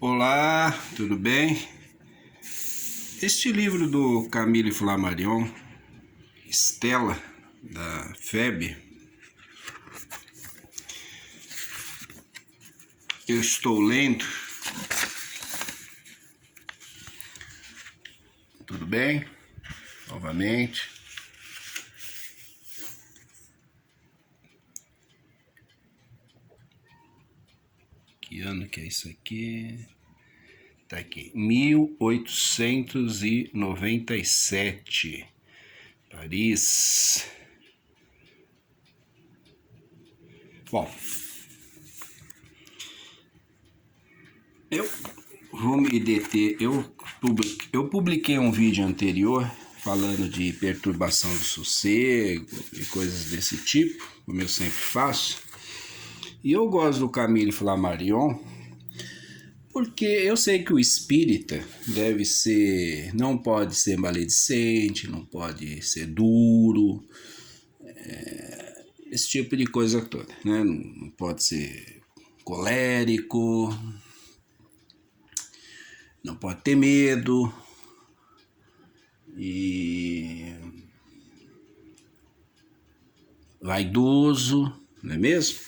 Olá, tudo bem? Este livro do Camille Flammarion, Estela, da FEB, eu estou lendo. Tudo bem? Novamente. Que ano que é isso aqui? Tá aqui, 1897, Paris. Bom, eu vou me deter. Eu publiquei um vídeo anterior falando de perturbação do sossego e coisas desse tipo, como eu sempre faço. E eu gosto do Camille Flammarion porque eu sei que o espírita não pode ser maledicente, não pode ser duro, esse tipo de coisa toda, né? Não pode ser colérico, não pode ter medo e vaidoso, não é mesmo?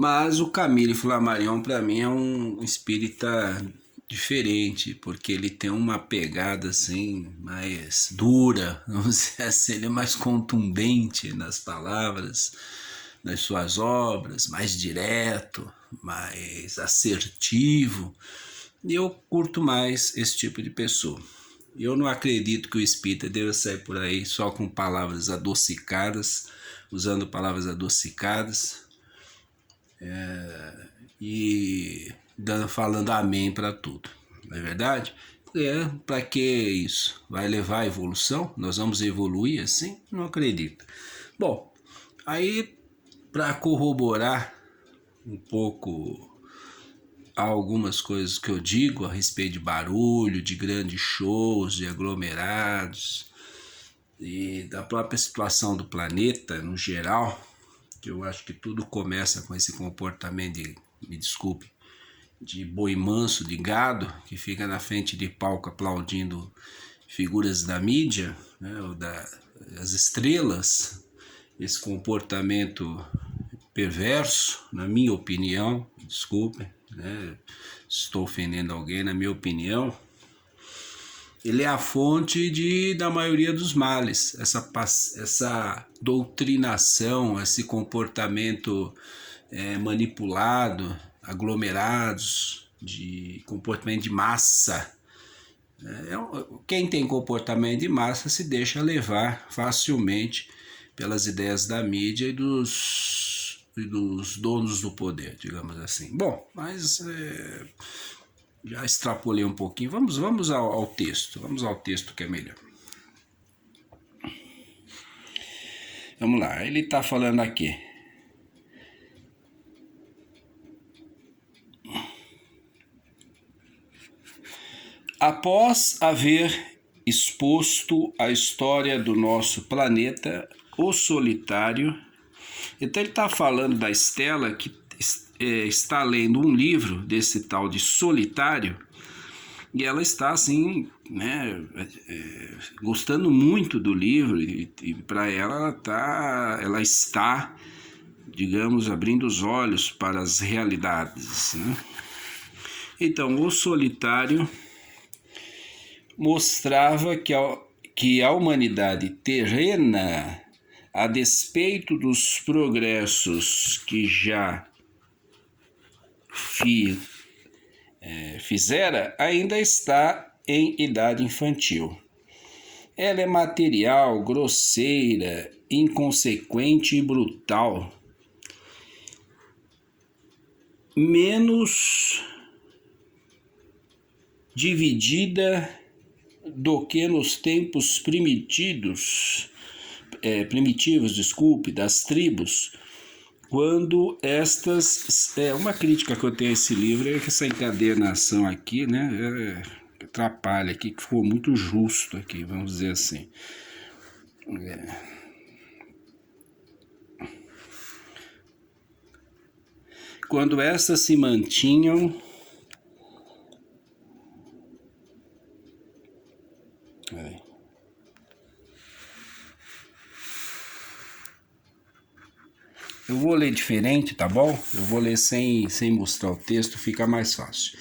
Mas o Camille Flammarion, para mim, é um espírita diferente, porque ele tem uma pegada assim mais dura, vamos dizer assim, ele é mais contundente nas palavras, nas suas obras, mais direto, mais assertivo. E eu curto mais esse tipo de pessoa. Eu não acredito que o espírita deva sair por aí só com palavras adocicadas, usando palavras adocicadas e falando amém para tudo. Não é verdade? Para que isso? Vai levar à evolução? Nós vamos evoluir assim? Não acredito. Bom, aí para corroborar um pouco algumas coisas que eu digo a respeito de barulho, de grandes shows, de aglomerados e da própria situação do planeta no geral, que eu acho que tudo começa com esse comportamento de, me desculpe, de boi manso, de gado, que fica na frente de palco aplaudindo figuras da mídia, né, ou das estrelas. Esse comportamento perverso, na minha opinião, desculpe, né, estou ofendendo alguém, na minha opinião, ele é a fonte da maioria dos males, essa doutrinação, esse comportamento manipulado, aglomerados, de comportamento de massa. Quem tem comportamento de massa se deixa levar facilmente pelas ideias da mídia e dos donos do poder, digamos assim. Bom, mas já extrapolei um pouquinho. Vamos ao texto. Vamos ao texto que é melhor. Vamos lá. Ele está falando aqui. Após haver exposto a história do nosso planeta, o solitário. Então ele está falando da Estela que está lendo um livro desse tal de Solitário, e ela está assim, né, gostando muito do livro, e para ela está, digamos, abrindo os olhos para as realidades, né? Então, o Solitário mostrava que a humanidade terrena, a despeito dos progressos que já fizera, ainda está em idade infantil. Ela é material, grosseira, inconsequente e brutal. Menos dividida do que nos tempos primitivos, das tribos, quando estas... uma crítica que eu tenho a esse livro é que essa encadernação aqui, né, atrapalha aqui, que ficou muito justo aqui, vamos dizer assim. Quando estas se mantinham Eu vou ler diferente, tá bom? Eu vou ler sem mostrar o texto, fica mais fácil.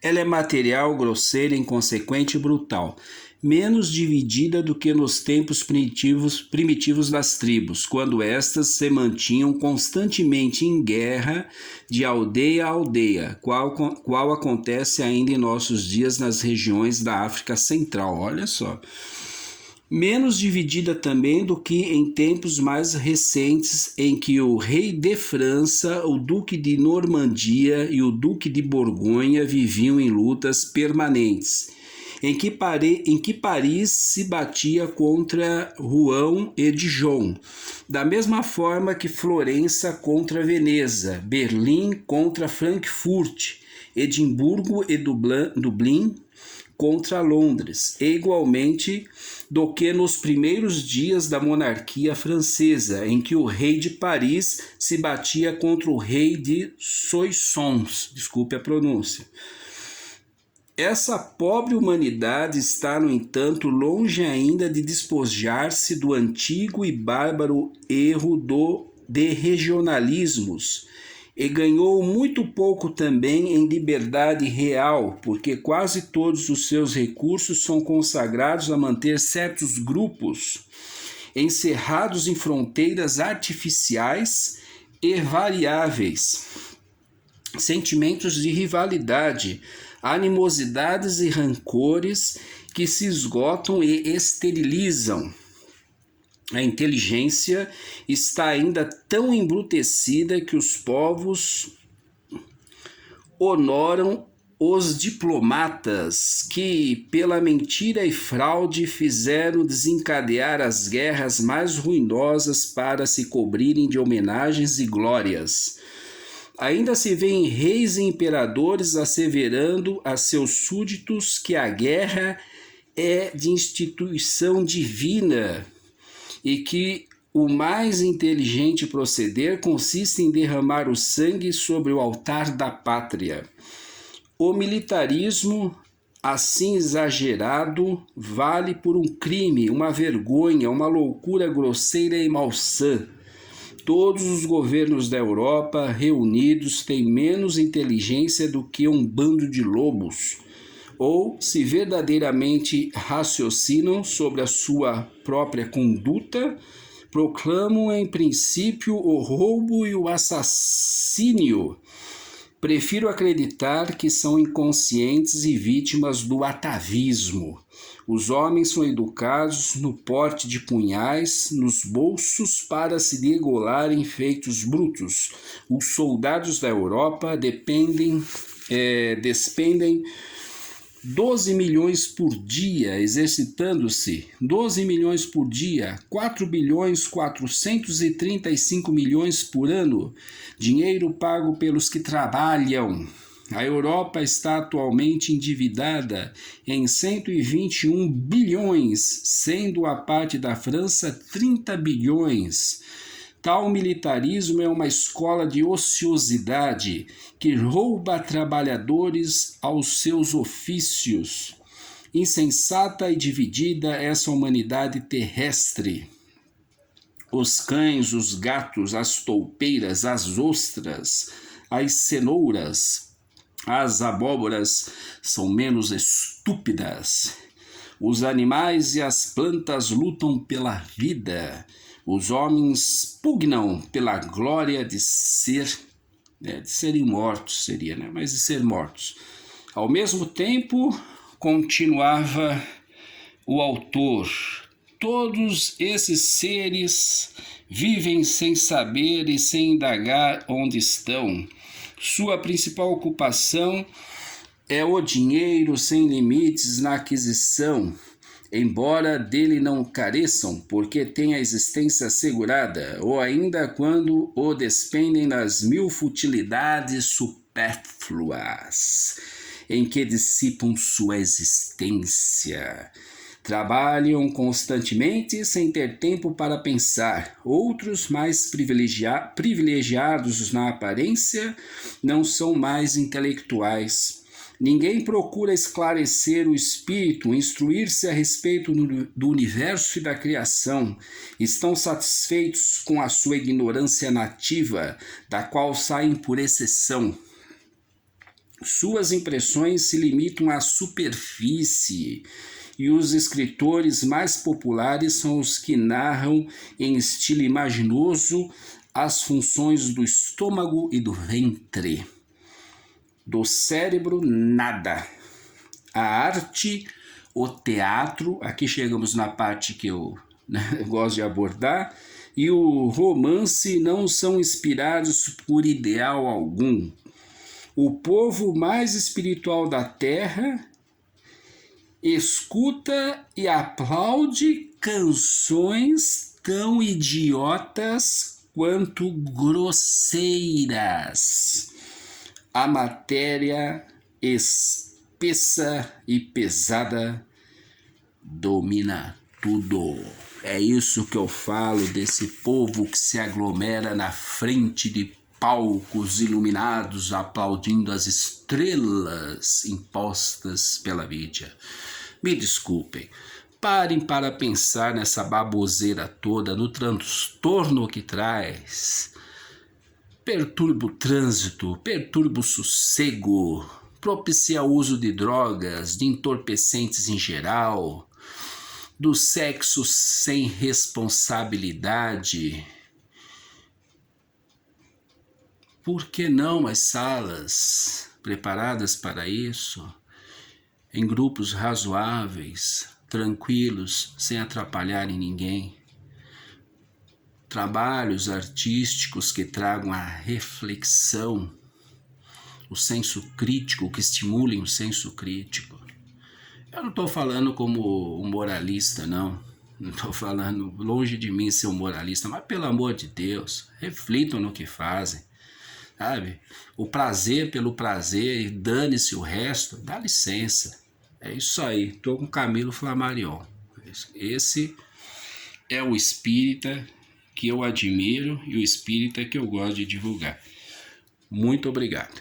Ela é material, grosseira, inconsequente e brutal, menos dividida do que nos tempos primitivos das tribos, quando estas se mantinham constantemente em guerra de aldeia a aldeia, qual acontece ainda em nossos dias nas regiões da África Central. Olha só. Menos dividida também do que em tempos mais recentes, em que o rei de França, o duque de Normandia e o duque de Borgonha viviam em lutas permanentes, em que Paris se batia contra Rouen e Dijon, da mesma forma que Florença contra Veneza, Berlim contra Frankfurt, Edimburgo e Dublin contra Londres, e igualmente do que nos primeiros dias da monarquia francesa, em que o rei de Paris se batia contra o rei de Soissons, desculpe a pronúncia. Essa pobre humanidade está, no entanto, longe ainda de despojar-se do antigo e bárbaro erro de regionalismos, e ganhou muito pouco também em liberdade real, porque quase todos os seus recursos são consagrados a manter certos grupos encerrados em fronteiras artificiais e variáveis, sentimentos de rivalidade, animosidades e rancores que se esgotam e esterilizam. A inteligência está ainda tão embrutecida que os povos honoram os diplomatas que, pela mentira e fraude, fizeram desencadear as guerras mais ruinosas para se cobrirem de homenagens e glórias. Ainda se vêem reis e imperadores asseverando a seus súditos que a guerra é de instituição divina, e que o mais inteligente proceder consiste em derramar o sangue sobre o altar da pátria. O militarismo, assim exagerado, vale por um crime, uma vergonha, uma loucura grosseira e malsã. Todos os governos da Europa reunidos têm menos inteligência do que um bando de lobos, ou, se verdadeiramente raciocinam sobre a sua própria conduta, proclamam em princípio o roubo e o assassínio. Prefiro acreditar que são inconscientes e vítimas do atavismo. Os homens são educados no porte de punhais nos bolsos para se degolarem feitos brutos. Os soldados da Europa despendem 12 milhões por dia exercitando-se, 12 milhões por dia, 4 bilhões 435 milhões por ano, dinheiro pago pelos que trabalham. A Europa está atualmente endividada em 121 bilhões, sendo a parte da França 30 bilhões. Tal militarismo é uma escola de ociosidade que rouba trabalhadores aos seus ofícios. Insensata e dividida essa humanidade terrestre. Os cães, os gatos, as toupeiras, as ostras, as cenouras, as abóboras são menos estúpidas. Os animais e as plantas lutam pela vida. Os homens pugnam pela glória de serem mortos, seria, né? Mas de ser mortos. Ao mesmo tempo, continuava o autor, todos esses seres vivem sem saber e sem indagar onde estão. Sua principal ocupação é o dinheiro sem limites na aquisição, embora dele não careçam, porque têm a existência assegurada, ou ainda quando o despendem nas mil futilidades supérfluas, em que dissipam sua existência. Trabalham constantemente sem ter tempo para pensar. Outros, mais privilegiados na aparência, não são mais intelectuais. Ninguém procura esclarecer o espírito, instruir-se a respeito do universo e da criação. Estão satisfeitos com a sua ignorância nativa, da qual saem por exceção. Suas impressões se limitam à superfície, e os escritores mais populares são os que narram em estilo imaginoso as funções do estômago e do ventre. Do cérebro, nada. A arte, o teatro, aqui chegamos na parte que eu gosto de abordar, e o romance não são inspirados por ideal algum. O povo mais espiritual da terra escuta e aplaude canções tão idiotas quanto grosseiras. A matéria espessa e pesada domina tudo. É isso que eu falo desse povo que se aglomera na frente de palcos iluminados, aplaudindo as estrelas impostas pela mídia. Me desculpem, parem para pensar nessa baboseira toda, no transtorno que traz. Perturba o trânsito, perturba o sossego, propicia o uso de drogas, de entorpecentes em geral, do sexo sem responsabilidade. Por que não as salas preparadas para isso, em grupos razoáveis, tranquilos, sem atrapalharem ninguém? Trabalhos artísticos que tragam a reflexão, o senso crítico, que estimulem o senso crítico. Eu não estou falando como um moralista, não. Não estou falando, longe de mim ser um moralista, mas pelo amor de Deus, reflitam no que fazem. Sabe? O prazer pelo prazer e dane-se o resto, dá licença. É isso aí, tô com Camilo Flammarion. Esse é o espírita que eu admiro e o espírita que eu gosto de divulgar. Muito obrigado.